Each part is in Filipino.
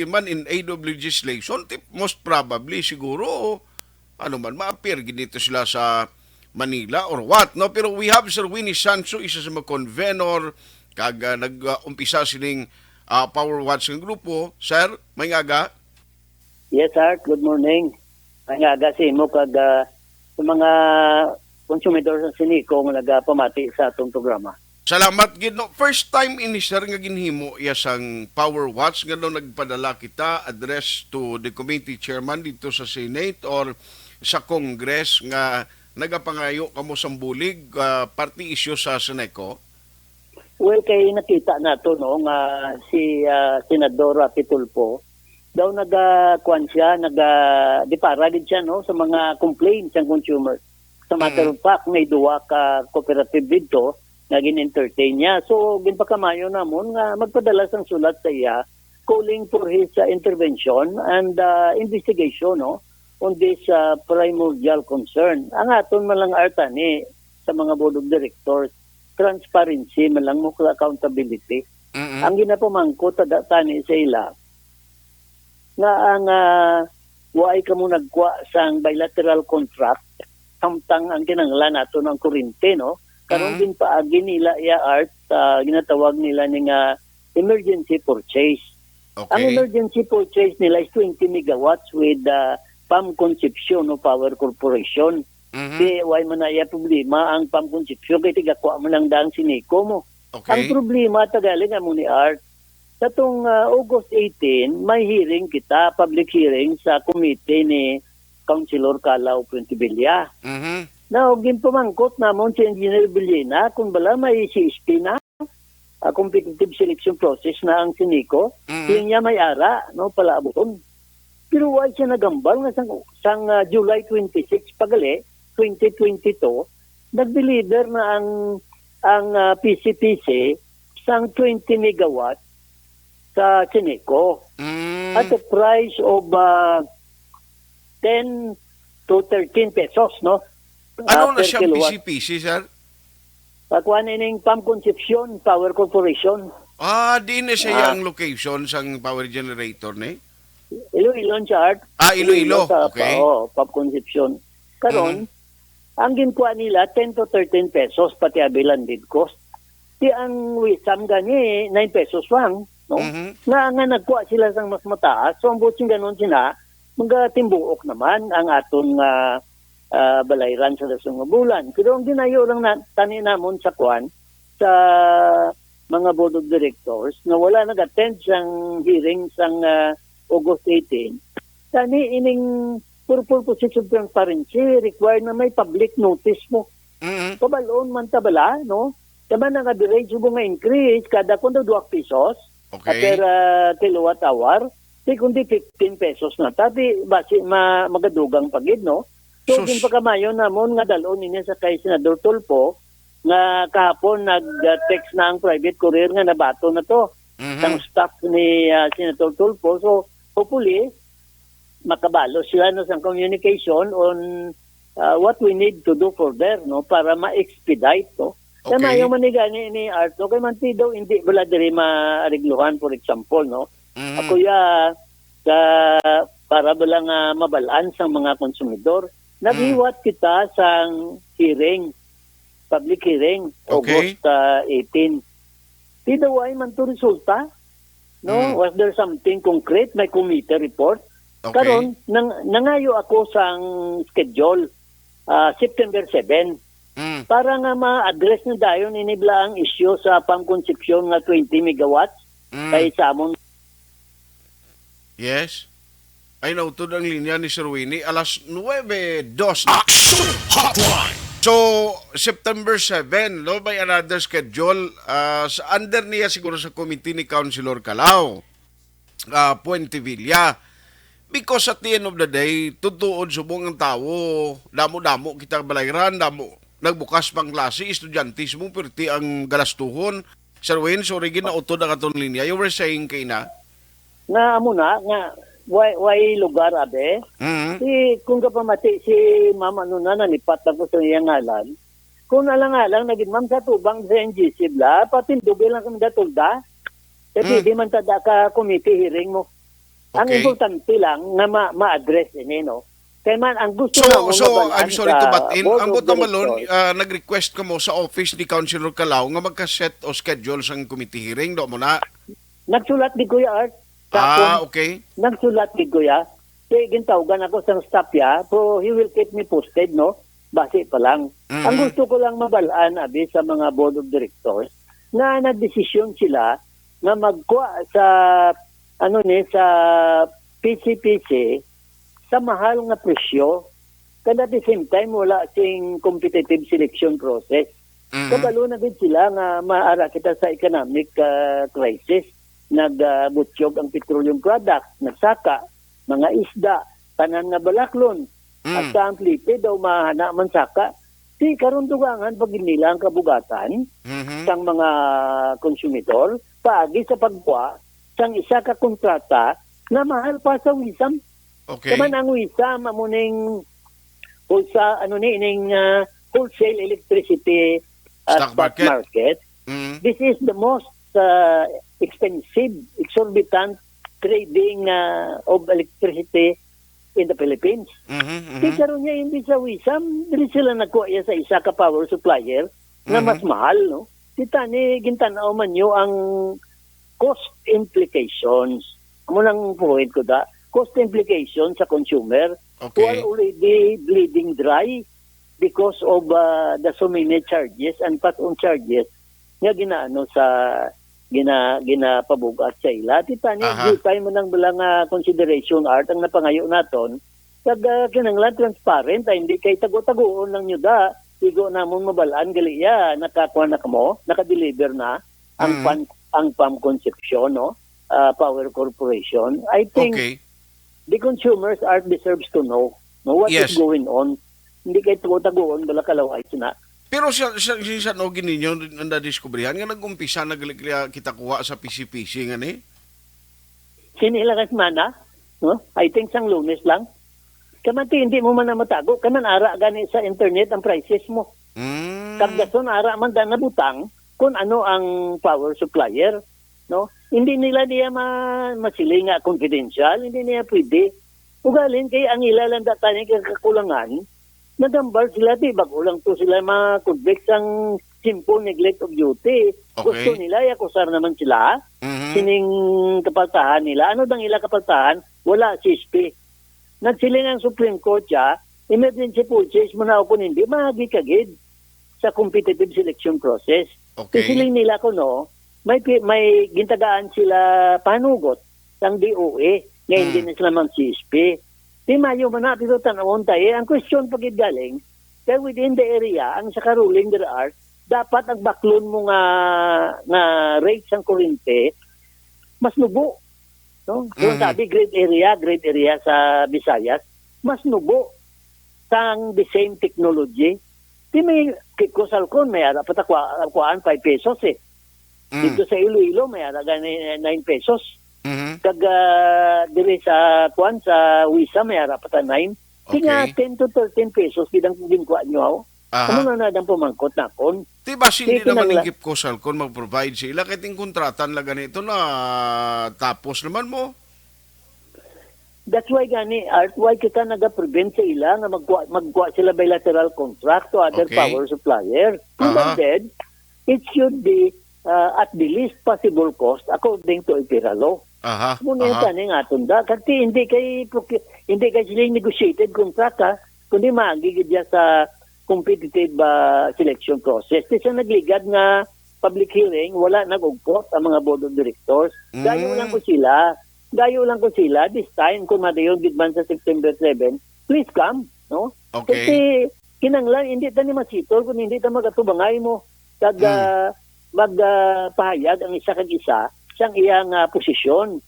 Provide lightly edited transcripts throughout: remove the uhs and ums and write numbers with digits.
man in AW legislation, most probably siguro ano man ma-appear ginito sila sa Manila or what, no? Pero we have Sir Winnie Sancho, isa sa mga convenor kag nag-umpisa sining Power Watch ng grupo. Sir, may ngaga. Yes, sir. Good morning. Ang aga si mo kag sa mga konsumidor sa Sinico nga nagapamati sa atong programa. Salamat gid, no. First time ini sir nga ginhimo iya sang Power Watch nga no nagpadala kita address to the committee chairman dito sa Senate or sa Congress nga nagapangayo kamo sang bulig party issue sa Seneco. Well, kay nakita nato no nga si Senadora Pitulpo daw nagakuan siya, dipara gid siya no sa mga complaints ng consumer. Sa matter of fact, may duwa ka cooperative dito nga gin-entertain niya. So, ginpakamayo namon nga magpadala sang sulat sa iya calling for his intervention and investigation no on this primordial concern. Ang aton man lang artani sa mga board of directors, transparency man lang mo accountability. Ang ginapamangko tani sa ila nga ang waay ka mo nagkuha sang bilateral contract samtang ang kinanglan nato ng kurente no karon din paagi nila iya art ginatawag nila ning emergency purchase. Okay. Ang emergency purchase nila is 20 megawatts with PAM Concepcion no Power Corporation. Di way man na iya problema ang PAM Concepcion kay tigakuha mo lang daang Sinico mo. Okay. Ang problema tagaling mo ni art sa tong August 18 may hearing kita, public hearing sa committee ni Councilor Calao Puentevilla. Now, ginpamangkot namon si Engineer Villena kung bala may CSP na, competitive selection process na ang Sinico, yun niya may ara, no, palaabuton. Pero why siya nagambal nga sang July 26 pagali, 2022, nag-deliver na ang PCPC sang 20 megawatt sa Sinico at the price of 10 to 13 pesos, no? Ano na per siyang kilowatt. PCPC, sir? Pakuan ining PAM Concepcion Power Corporation. Di na siya yung location sang power generator ni? Iloilo siya, Art. Iloilo. Sa, Okay. PAM Concepcion. Karon, ang ginkuha nila 10 to 13 pesos pati landed cost. Di ang wisam gani 9 pesos lang, no? Nga nagkuha sila sang mas mataas. So ang butsing ganon sila, mga timbuok naman ang aton balayran sa lasong nga bulan. Pero ang ginayo lang tani namon sa kwan sa mga board of directors na wala nag-attend sang hearing sang August 18. Tani ining for purposes of transparency required na may public notice mo. Kabaloon man tabala, no? Tama na nga-average mo nga increase kada kundo 2 pesos Okay. per kilowatt hour. Di kundi 15 pesos na. Tapi basi magadugang pagid, no? So, Sus. din pagkamayo namon nga dalon niya sa kay Senador Tulfo nga kahapon nag-text na ang private courier nga nabato na to ang staff ni Senator Tulfo. So, hopefully, makabalo sila no sa communication on what we need to do further, no? Para ma-expedite, no? Okay. Kaya yung manigani ni Art, no? Kaya man daw hindi wala diri ma-arigluhan, for example, no? Ako para bala nga mabalaan sa mga konsumidor, naghiwat kita sa hearing, public hearing, Okay. August 18. Di daw ay man to resulta, no? Was there something concrete? May committee report? Okay. Karon nangayo ako sang schedule September 7 para nga ma-address na dayon inibla ang issue sa PAM Concepcion nga 20 megawatts kay samon. Yes. Ay nautod ang linya ni Sir Winnie. Alas 9:02 na. Action Hotline. So, September 7, no, may another schedule. Sa under niya siguro sa committee ni Councilor Calao, Puentevilla. Because at the end of the day, tutuod subong ang tao, damo-damo kita balayran, damo, nagbukas pang klase, estudyante mo, perti ang galastuhon. Sir Wayne, sorry, ginautod ang atong linya. You were saying kay na? Nga amo na nga why lugar abe. Si kung kapamati si mama ano na nalipat ako sa iyang ngalan. Kung alang-alang naging ma'am sa tubang sa NGC bla, pati dubil lang kami datulda. Kasi di man tada ka committee hearing mo. Ang Okay. importante lang na ma-address ini, no? Kaya man, ang gusto So, na akong so mabalaan I'm sorry sa to butt in. Board Ang of buta malon, Directors, nag-request ka mo sa office ni Councilor Calao nga magka-set o schedule sang committee hearing. Do mo na? nagsulat di Kuya Art. Sa akong- Okay. Nagsulat di Kuya. Kaya gintawagan ako sa staff ya, pero he will keep me posted, no? Base pa lang. Mhm. Ang gusto ko lang mabalaan, abi, sa mga Board of Directors, na nagdesisyon sila na magkuha sa, sa PCPC sa mahal nga presyo. Kada at the same time, wala sing competitive selection process. Mhm. Kabalo na din sila nga maara kita sa economic crisis. Nagbutyog ang petroleum product, nagsaka, mga isda, tanan nga balaklon, at sa amplite daw mahana man saka. Di karon dugangan pag nila ang kabugatan Mhm. sang mga konsumitor paagi sa pagkuha sang isa ka kontrata na mahal pa sa wisam. Okay. Kaman ang wisam amo ning wholesale electricity Stock spot market. market. Mhm. This is the most expensive, exorbitant trading of electricity in the Philippines. Mhm. Di karon niya hindi sa wisam, dili sila nagkuha ya sa isa ka power supplier na mas mahal, no? Kita ni gintanaw man nyo ang cost implications. Amo nang point ko da, cost implications sa consumer who Okay. are already bleeding dry because of the so many charges and pass-on charges nga ginaano sa ginapabugat sa ila. Tita ni, Aha. di tayo mo nang bilang consideration art ang napangayo naton. Kag kinanglan transparent, ay hindi kay tago-tagoon lang nyo da. Igo namon mabalaan, gali ya, nakakuha na kamo, nakadeliver na ang PAM conception, no? Power Corporation. I think Okay. the consumers are deserves to know what Yes. is going on. Hindi kay tago-tagoon, bala kalaway sina. Pero siya no gininyo ang nadiskubrihan nga nag-umpisa naglikya kita kuha sa PCPC nga ni. Sinilakas mana, no? I think sang Lunes lang. Kamanti hindi mo man na matago, kaman ara gani sa internet ang prices mo. Kagdason ara man da nabutang kung ano ang power supplier, no? Hindi nila masiling nga confidential, hindi niya pwede. Ugalin kay ang ilalan data niya kakulangan, nagambar sila di bago lang to sila ma-convict ang simple neglect of duty. Okay. Gusto nila yakusar naman sila. Sining kapaltahan nila. Ano dang ila kapaltahan? Wala CSP. Nagsiling ang Supreme Court siya, emergency purchase mo na ako hindi, magikagid sa competitive selection process. Okay. Isiling nila ko no, may gintagaan sila panugot ng DOE nga hindi na sila mang CSP. Di mayo man na, pero tanawon tayo. Ang question pagid galing, kaya within the area, ang sa karuling there are, dapat ang baklon mo nga rates ang kurente, mas nubo. No? Kung sabi, great area sa Visayas, mas nubo sang the same technology. Di may Kosalcon, may ara patakwaan 5 pesos eh. Dito sa Iloilo, may ara gani 9 pesos. Kag dire sa kuan sa Wisa may ara pata 9. Tinga 10 to 13 pesos bidang ginkuha nyo. Ano na nadang pumangkot na kon? Diba hindi Dito naman nang ng Gipcosal kung mag-provide sila kahit yung kontratan lang ganito na tapos naman mo. That's why gani Art, why kita naga-prevent sa ila nga magkuha sila bilateral contract to other Okay. power supplier. Provided, it should be at the least possible cost according to IPERA law. Muna yung taning aton da. Kasi hindi kay sila negotiated contract ha, kundi maagigid niya sa competitive selection process. Kasi nagligad nga public hearing, wala nag-ugpot ang mga board of directors. Gayo lang ko sila. This time, kung madayon gidman sa September 7, please come. No? Okay. Kasi kinanglan, hindi ta ni masitol, kung hindi ta magatubangay mo. Kag magpahayag ang isa kag isa siyang iyang posisyon.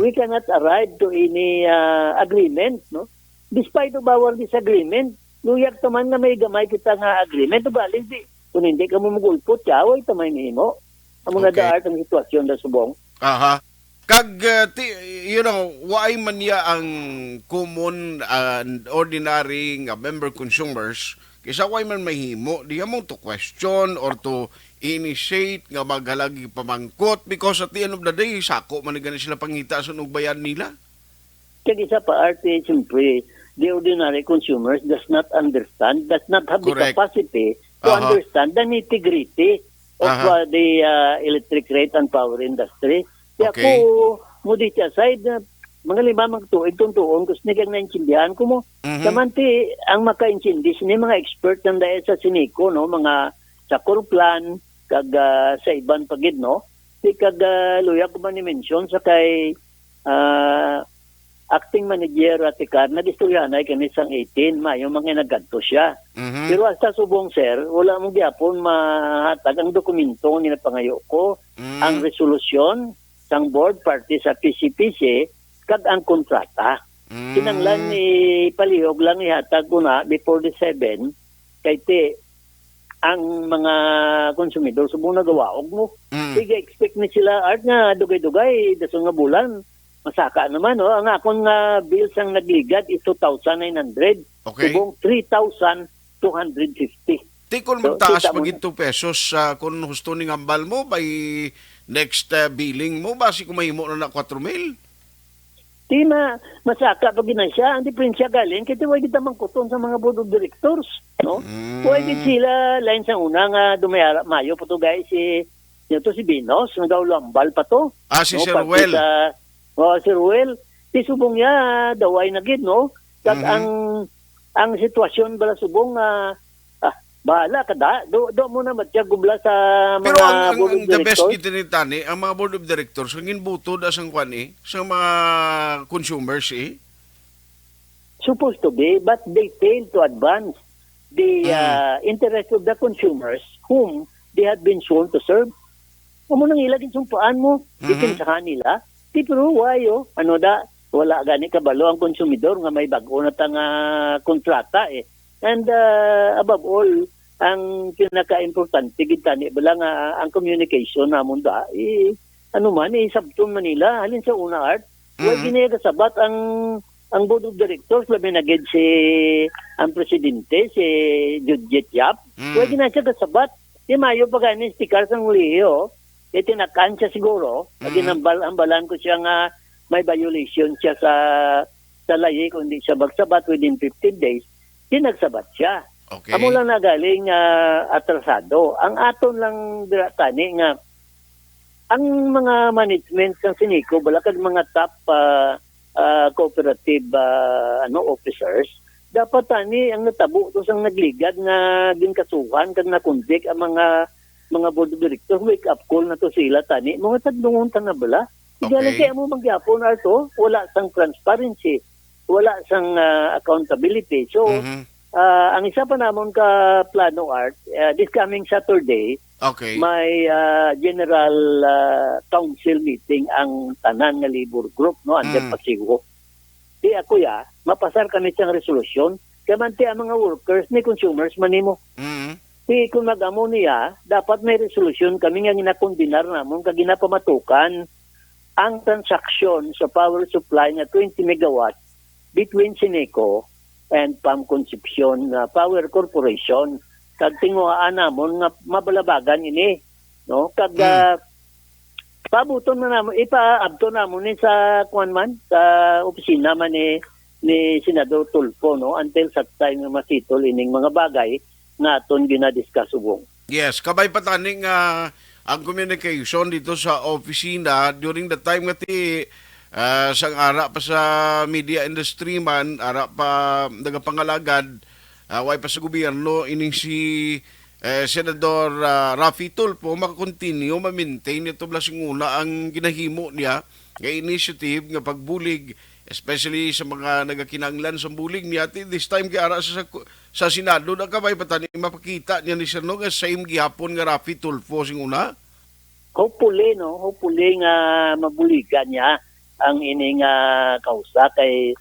We cannot arrive to any agreement, no? Despite of our disagreement, luyak taman na may gamay kita nga agreement, ugaling di. Kung hindi ka mo magulpot, yaway tamay nimo. Amo na Okay. daart ang sitwasyon na subong. Kag, why man niya ang common and ordinary nga member consumers, kaysa why man mahimo, di mo to question or to initiate nga maghalagi pamangkot because at the end of the day, sako man gani sila pangita sa nugbayan nila. Kaya isa pa, arte, siyempre, the ordinary consumers does not understand, does not have Correct. the capacity to Aha. understand the nitty-gritty of Aha. the electric rate and power industry. Kaya Okay. ako, mo dito aside, mga lima magtuig tuntuon, gusto nilang naintindihan ko mo. Mhm. Samanti, ang makaintindi, sini mga expert ng dahil sa Sinico, no? Mga sa Corplan, kag sa iban pagid, no? Di kag luya ko man ni-mention sa kay acting manager at ikar na disturyan ay kami sang 18, mayo mga nagadto siya. Mhm. Pero hasta subong sir, wala mong gyapon mahatag ang dokumento ni napangayo ko, Mm. ang resolusyon sang board party sa PCPC kag ang kontrata. Mm. Kinanglan ni palihog lang ihatag ko na before the 7 kay te ang mga konsumidor subong nagawaog mo. Mm. Sige, expect ni sila art nga dugay-dugay dasong nga bulan. Masaka naman, no? Ang akong bills ang nagligad is 2,900. Okay. Subong 3,250. Tikon So, magtaas kita mo pag 2 pesos kung husto ni ngambal mo by next billing mo basi kung mahimo na 4,000. Di masaka pag siya, ang diferensya galing, kasi huwag kita mangkuton sa mga board of directors. No? Mm. Huwag sila, line sa una nga dumayara, mayo pa to guys, si Binos, nga daw lambal pa to. Si No, Sir pati Ruel. Sir Ruel, si subong niya, daway na gid, no? Kag Mhm. ang sitwasyon bala subong, bahala ka da, do mo na matiyagubla sa mga Pero ang board of the best directors. gito ni Tani, ang mga board of directors, ang ginbutod asang kwan sa mga consumers Supposed to be, but they fail to advance the interest of the consumers whom they had been sworn to serve. Kung mo nang ilagin sumpaan mo, itin sa kanila, di pero wayo, wala gani kabalo ang konsumidor nga may bago na tang kontrata eh. And above all, ang pinaka-importante kita ni bala nga ang communication namon da sabton Manila halin sa una art wag ginasabat ang board of directors labi na gid si ang presidente si Judget Yap wag ginasabat di mayo pa gani sticker sang liyo tinakan siya siguro ginambalan ko siya nga may violation siya sa layi kundi siya magsabat within 15 days sinagsabat siya. Okay. Amo lang nagaling atrasado. Ang aton lang tani nga ang mga management ng Sinico balakag mga top cooperative officers dapat tani ang natabo to sang nagligad nga ginkasuhan kag nakundik ang mga board of directors wake up call na to sila tani mga tagdungon ta na bala. Igala kaya mo magyapon ato wala sang transparency. Wala sang accountability. So, ang isa pa namon ka plano art, this coming Saturday, Okay. may general council meeting ang tanan nga labor group, no? Under Pasigo. Di ako mapasar kami siyang resolusyon, kamanti ang mga workers ni consumers manimo. Di kung mag-amo niya, dapat may resolusyon kami nga ginakondinar namon, kag ginapamatukan ang transaksyon sa power supply nga 20 megawatts between Sinico and PAM Concepcion Power Corporation. Kag tinguhaan namon nga mabalabagan ini, no? Kag pabuton na namon ipaabto namon ni sa kuan sa opisina man ni Senador Tulfo, no? Until sa time nga masitol ining mga bagay nga aton ginadiscuss ubong. Yes, kabay pa taning ang communication dito sa opisina during the time nga sang ara pa sa media industry man, ara pa nagapangalagad, way pa sa gobyerno, ining si Senador Raffy Tulfo makakontinue, ma-maintain ito blasinguna ang ginahimo niya nga initiative nga pagbulig, especially sa mga nagakinanglan sa bulig niya. This time kaya ara sa Senado, nakabay pa tani mapakita niya ni Sir no, nga same gihapon nga Raffy Tulfo singuna. Hopefully nga mabuligan niya ang ining kausa kay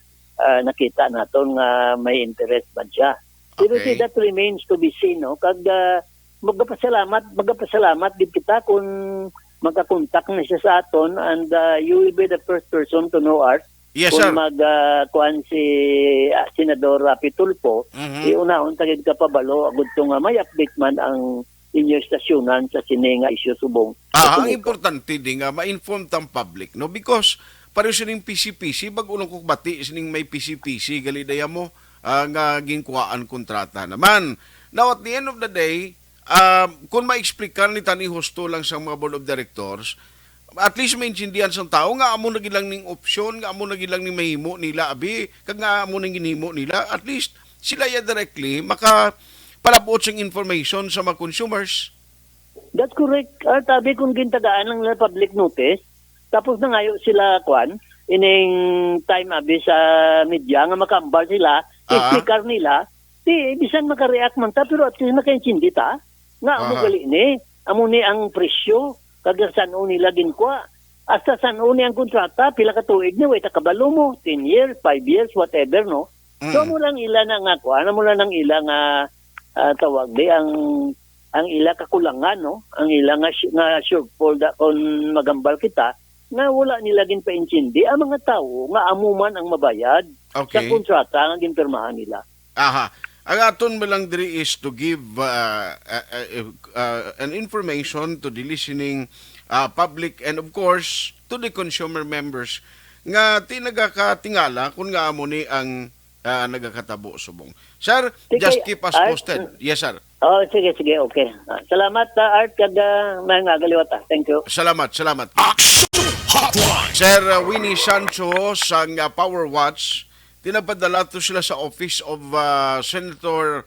nakita naton nga may interest ba siya. Pero Okay. that remains to be seen, no? Kag magapasalamat din kita kung magkakontak na siya sa aton and you will be the first person to know Art. Yes, sir. Kung kuan si Senador Raffy Tulfo, iunahon tagid ka pabalo agud nga may update man ang inyo stasyonan sa sininga isyu subong. Ang importante din nga ma-inform tang public, no, because pareho sining PCPC bag unang kukbati sining may PCPC gali daya mo nga ginkuhaan kontrata naman. Now at the end of the day, kung ma-explikan ni tani husto lang sa mga board of directors, at least maintindihan sa tao nga amo nagilang ning opsyon, nga amo nagilang ning mahimo nila abi, kag nga amo nang ginhimo nila, at least sila ya directly maka palabot sing information sa mga consumers. That's correct. Tabi kung gintagaan ng public notice, tapos na ngayon sila kwan, ining time abi sa media nga makambal sila, speaker nila, di bisan makareact man ta, pero at least makaintindi ta, nga amo gali ni, amo ni ang presyo, kag saan nila ginkwa. Hasta saan ni ang kontrata, pila ka tuig ni, wait kabalo mo, 10 years, 5 years, whatever, no? So, mo lang ila na nga kwan, mo lang ang ila nga tawag di, ang ila kakulangan, no? Ang ila nga shortfall da kung magambal kita, nga wala nila ginpaintindi ang mga tao nga amuman ang mabayad sa kontrata nga ginpirmahan nila. Aha. Ang aton mo lang diri is to give an information to the listening public and of course to the consumer members nga tinagakatingala kung nga amo ni ang nagakatabo subong. Sir, sige, just keep us Art, posted. Yes, sir. Oh, sige, okay. Salamat, Art, kag mga galiwata. Thank you. Salamat. Action Hotline. Sir Winnie Sancho sa Power Watch, tinapadala to sila sa office of Senator